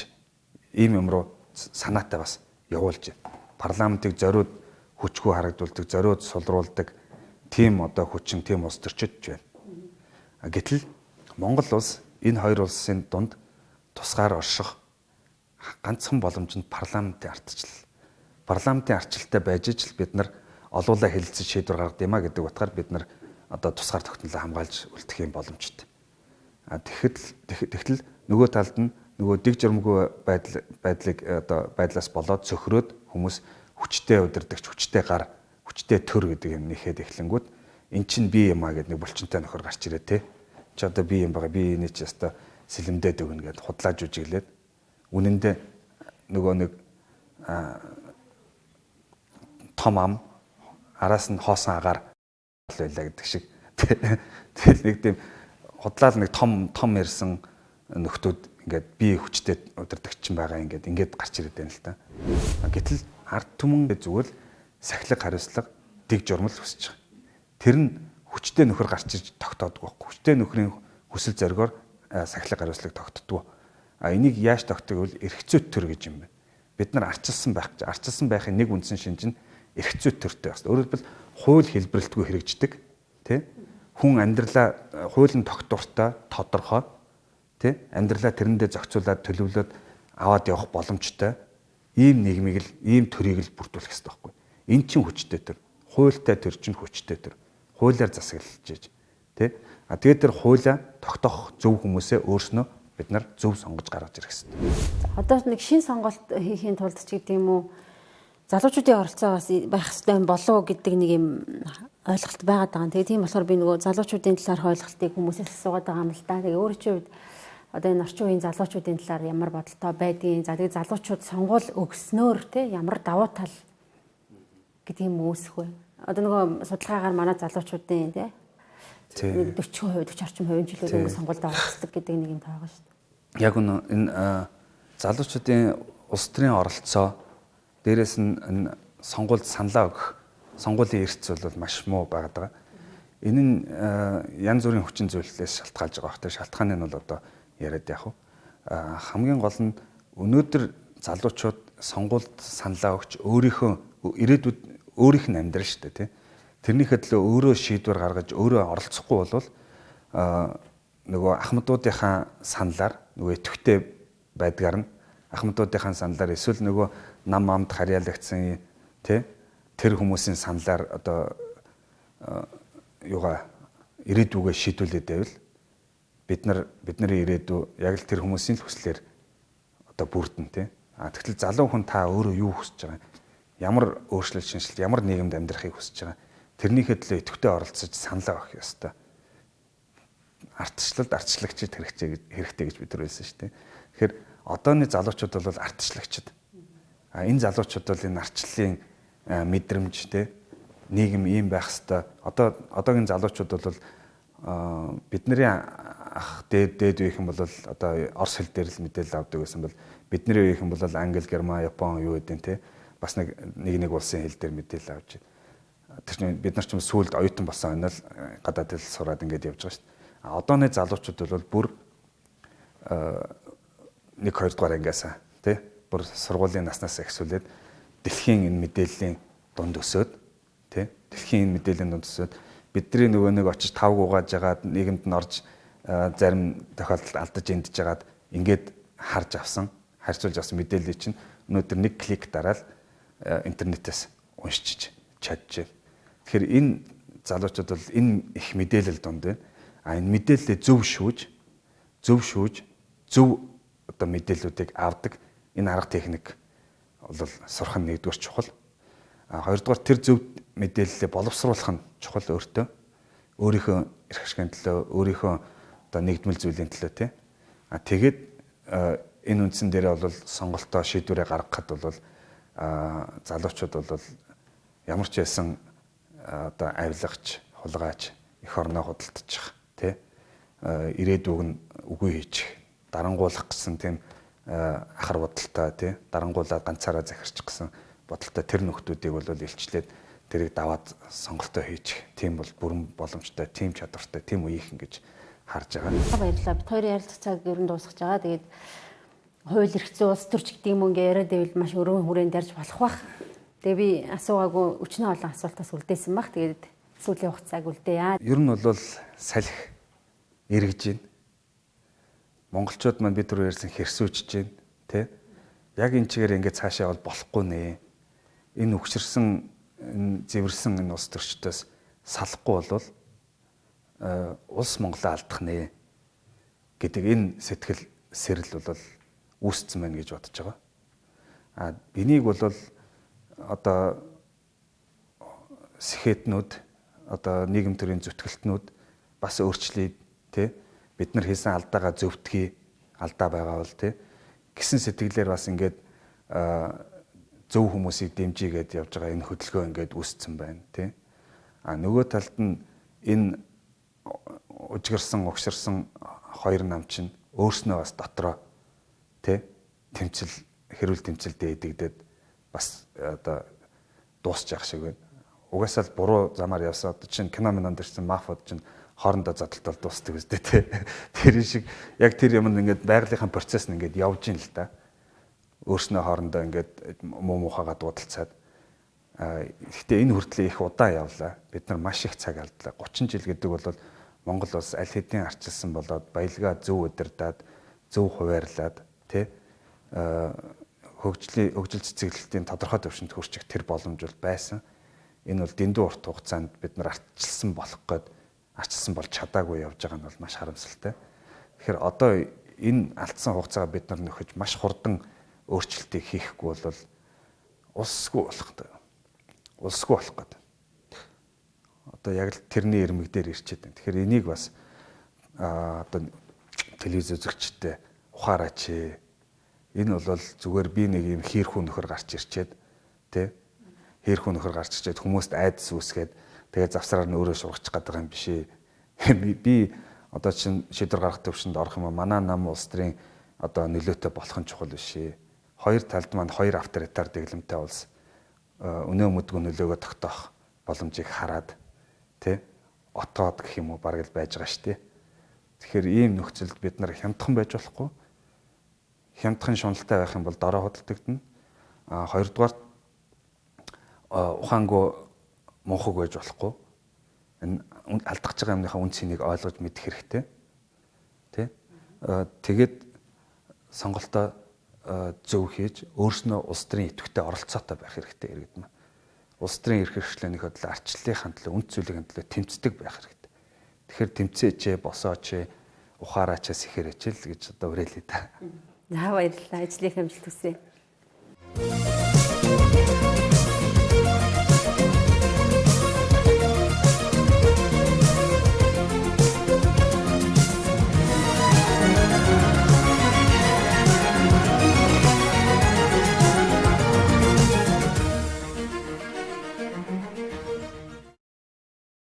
ийм юм руу санаатай бас явуулж байна. Парламентыг зориуд хүчгүй харагдуулдаг, зориуд сулруулдаг тийм одоо хүчин, тийм улс төрчид байна. Гэтэл Монгол улс энэ хоёр улсын дунд тусгаар орших ганцхан боломж нь парламентын ардчлал. Парламентын ардчлалтай байж ижил бид нар олуулаа хэлэлцэж шийдвэр гаргад юмаа гэдэг утгаар бид нар одоо тусгаар тогтнолоо хамгаалж үлдэх юм боломжтой. Тэгэхдээ нөгөө талд нь нөгөө дэг журмгүй байдлыг одоо байдлаас болоод цөхрөөд хүмүүс хүчтэй удирдахч, хүчтэй гар, хүчтэй төр гэдэг юм нэхэд эхлэнгүүт эн чинь би юм аа гэдэг нэг булчинтай нөхөр гарч ирээ те. Чи одоо би юм байгаа, би энэ чи өстой сэлэмдээд өгнө гэдээ худлааж үжиглээд үнэндээ нөгөө нэг том ам араас нь хоосон агаар байлаа гэдэг шиг. Тэгэл нэг тийм худлаад нэг том ирсэн нөхдүүд ингээд би хүчтэй удирдахч байгаа ингээд гарч ирээд байна л та. Гэтэл ард түмэн зүгээр л сахилга хариуцлага дэг журмал хүсэж байгаа. Тэр нь хүчтэй нөхөр гарч ирж тогтоодгүй байхгүй. Хүчтэй нөхрийн хүсэл зоригоор сахилга хариуцлага тогтдгоо. Энийг яаж тогтоог вэ? Эрхцөөт төр гэж юм байна. Бид нар арчилсан байхын нэг үндсэн шинж нь эрхцөөт төртэй байна. Өөрөөр хэлбэл хууль хэлбэрэлтгүй хэрэгждэг, тий? Хүн амьдралаа хуулийн тогтвортой, тодорхой, тий? Амьдралаа тэрэндээ зохицуулаад төлөвлөд аваад явах боломжтой ийм нийгмийг л ийм төрийг л бүрдүүлэх хэрэгтэй байхгүй. Эн чинь хүчтэй төр. Хуультай төр чинь хүчтэй төр. Хуулиар засаглаж ийж, тий? Тэгээд тэр хуулиа тогтоох зөв хүмүүсээ өөрснөө бид нар зөв сонгож гаргаж ирэх хэрэгтэй. Одоо нэг шин сонголт хийхийн тулд ч гэдэг юм уу залуучуудын оролцоо бас байх хэрэгтэй болов гэдэг нэг юм ойлголт байгаад байгаа. Тэгээ тийм болохоор би нөгөө залуучуудын талаарх ойлголтыг хүмүүсээс асуугаад байгаа юм л да. Тэгээ өөрөө чи хувьд одоо энэ орчин үеийн залуучуудын талаар ямар бодолтой байдгийг, за тэгээ залуучууд сонгуул өгснөөр те ямар давуу тал гэдэг юм үүсэх вэ? Одоо нөгөө судалгаагаар манай залуучуудын те 40%, 40 орчим хувийн жилүүд ингэ сонгуульд оролцдог гэдэг нэг юм таагаа шүү дээ. Яг энэ залуучуудын улс төрийн оролцоо дээрээс нь сонгуульд саналаа өгөх сонгуулийн эрхц бол маш муу байгаад байгаа. Энэ нь янз бүрийн хүчин зүйлээс шалтгаалж байгаа. Тэр шалтгааны нь бол одоо яриад явах уу. Хамгийн гол нь өнөөдөр залуучууд сонгуульд саналаа өгч өөрийнхөө ирээдүйд өөрийнх нь амьдрал шүү дээ, тий. Тэрнийхээ төлөө өөрөө шийдвэр гаргаж өөрөө оролцохгүй бол нөгөө ахмадуудынхаа саналаар нөгөө идэвхтэй байдгаар нь ахмадуудынхаа саналаар эсвэл нөгөө нам амд харьяалагдсан тий тэр хүмүүсийн саналаар одоо юугаа ирээдүгөө шийдүүлээд байвал бидний ирээдүй яг л тэр хүмүүсийн л хүслээр одоо бүрдэн тий. Тэгтэл залуу хүн та өөрөө юу хүсэж байгаа? Ямар өөрчлөлт шинжилт, ямар нийгэмд амьдрахыг хүсэж байгаа? Тэрнийхээ төлөө идэвхтэй оролцож саналаа өгөх ёстой. Ардчлагчид хэрэгтэй гэж бид нар хэлсэн шүү дээ. Тэгэхээр одооны залуучууд бол ардчлагчид. Энэ залуучууд бол энэ ардчлалын мэдрэмж те нийгэм ийм байх ёстой. Одоогийн залуучууд бол бидний ах дээд үеийнхэн бол одоо орос хэл дээр л мэдээлэл авдаг гэсэн бол бидний үеийнхэн бол англи, герман, япон юу гэдэг те бас нэг улсын хэл дээр мэдээлэл авч тэр чинь бид нар ч юм сүүлд оюутан болсон онол гадаад хэл сураад ингэж явж байгаа шүү дээ. Одооны залуучууд бол бүр 1 2 дугаар ангиасаа тий бүр сургуулийн наснаас эхсүүлээд дэлхийн энэ мэдээллийн дунд өсөөд тий дэлхийн энэ мэдээллийн дунд өсөөд бидний нөгөө нэг очиж тав гуугааж жагаад нийгэмд нь орж зарим тохиолдолд алдаж эндж жагаад ингээд харж авсан харьцуулж авсан мэдээллийг чинь өнөөдөр нэг клик дараал интернетээс уншиж чадж байна. Тэгэхээр энэ залуучууд бол энэ их мэдээлэл дунд байна. А энэ мэдээлэлээ зөв шүүж зөв одоо мэдээллүүдийг авдаг энэ арга техник бол сурах нь нэгдүгээр чухал. А хоёрдугаар тэр зөв мэдээллээ боловсруулах нь чухал өөртөө. Өөрийнхөө эрх ашигын төлөө, өөрийнхөө одоо нэгдмэл зүйлийн төлөө тий. А тэгээд энэ үндсэн дээрээ бол сонголтоо шийдвэрээ гаргахад бол залуучууд бол ямар ч байсан одоо авилгач, хулгайч, эх орноо худалдчих тий. Ирээдүг нь үгүй хийчих, дарангуулах гэсэн тийм ахар бодолтой тий. Дарангуулаад ганцаараа захирчих гэсэн бодолтой тэр нөхдүүдийг бол илчлээд тэрийг даваад сонголтоо хийж тийм бол бүрэн боломжтой, тийм чадвартай, тийм үеийнхэн гэж харж байгаа. Баярлалаа. Бид хоёрын ярилцах цаг ер нь дуусах байгаа. Тэгээд хууль эрх зүйн улс төрч гэдэг юм ингээ яриад байвал маш өргөн хүрээнд ярьж болох бах. Тэгээ би асуугаагүй өчнөө олон асуултаас үлдээсэн бах. Тэгээд сүүлийн хугацааг үлдээе. Ер нь бол салхи эргэж байна. Монголчууд маань бид түрүү ярьсан хэрсүүчж байна, тий? Яг энэ чигээр ингээ цаашаа бол болохгүй нэ. Энэ өгшөрсөн, энэ зэвэрсэн энэ улс төрчтөөс салахгүй бол улс Монголоо алдах нэ гэдэг энэ сэтгэл сэрэл бол үүсцэн байна гэж бодож байгаа. А энийг бол одоо сэхэтнүүд, одоо нийгэм төрийн зүтгэлтнүүд бас өөрчлөе тий. Бид нар хийсэн алдаагаа зөвтгий, алдаа байгаа бол тий гэсэн сэтгэлээр бас ингээд зөв хүмүүсийг дэмжигээд явж байгаа энэ хөдөлгөөн ингээд үүсцэн байна тий. А нөгөө талд нь энэ ужгирсан, угширсан хоёр нам чинь өөрснөө бас дотроо тий тэмцэл, хэрүүл тэмцэлдээ идэгдээд бас одоо дуусч явах шиг байна. Угаасаа л буруу замаар явсан одоо чинь кино минонд ирсэн мафиад чинь хоорондоо задлтал дуусдаг үстэй тий. Тэр шиг яг тэр юмд ингээд байгалийнхаа процесс нь ингээд явж ийн л да. Өөрснөө хоорондоо ингээд муу мухагаа дуудалцаад. Гэхдээ энэ хүртлээр их удаан явлаа. Бид нар маш их цаг алдлаа. 30 жил гэдэг бол Монгол улс аль хэдийн арчилсан болоод баялгаа зөв удирдаад, зөв хуваарлаад тий хөгжил цэцэглэлтийн тодорхой төвшөнд хүрчих тэр боломж бол байсан. Энэ бол дэндүү урт хугацаанд бид нар арчилсан болох гээд арчилсан болж чадаагүй явж байгаа нь бол маш харамсалтай. Тэгэхээр одоо энэ алдсан хугацаагаа бид нар нөхөж маш хурдан өөрчлөлтийг хийхгүй бол улсгүй болох гэдэг. Улсгүй болох гэдэг. Одоо яг л тэрний ирмэг дээр ирчээд байна. Тэгэхээр энийг бас одоо телевиз үзэгчтэй ухаараач. Энэ бол зүгээр би нэг юм хийрхүү нөхөр гарч ирчээд тий хийрхүү нөхөр гарч ирчээд хүмүүст айдас үүсгээд тэгээ завсраар нь өөрөө шургачих гэдэг юм биш ээ. Би одоо чинь шийдвэр гаргах төвшөнд орох юм аа манай нам улс төрийн одоо нөлөөтэй болох нь чухал биш ээ. Хоёр талд маань хоёр авторитар дэглэмтэй улс өнөө мөдгөө нөлөөгөө тогтоох боломжийг хараад тий отоод гэх юм уу бараг л байж байгаа шүү дээ. Тэгэхээр ийм нөхцөлд бид нар хямдхан байж болохгүй. Хямдхан шуналтай байх юм бол дорой худалдагдана. А хоёрдугаар ухаангүй мунхаг байж болохгүй. Энэ алдах байгаа юмныхаа үн цэнийг ойлгож мэдэх хэрэгтэй. Тэ? Тэгээд сонголтоо зөв хийж өөрснөө улс төрийн идэвхтэй оролцоотой байх хэрэгтэй иргэдмэ. Улс төрийн эрх хэрэгчлээний хөдөл арчлалын төлөө үнд цэвлийн төлөө тэмцдэг байх хэрэгтэй. Тэгэхээр тэмцээч, босооч, ухаараач, сэхэрээч л гэж одоо уриалъя да. За баярлалаа. Ажлын амжилт хүсье.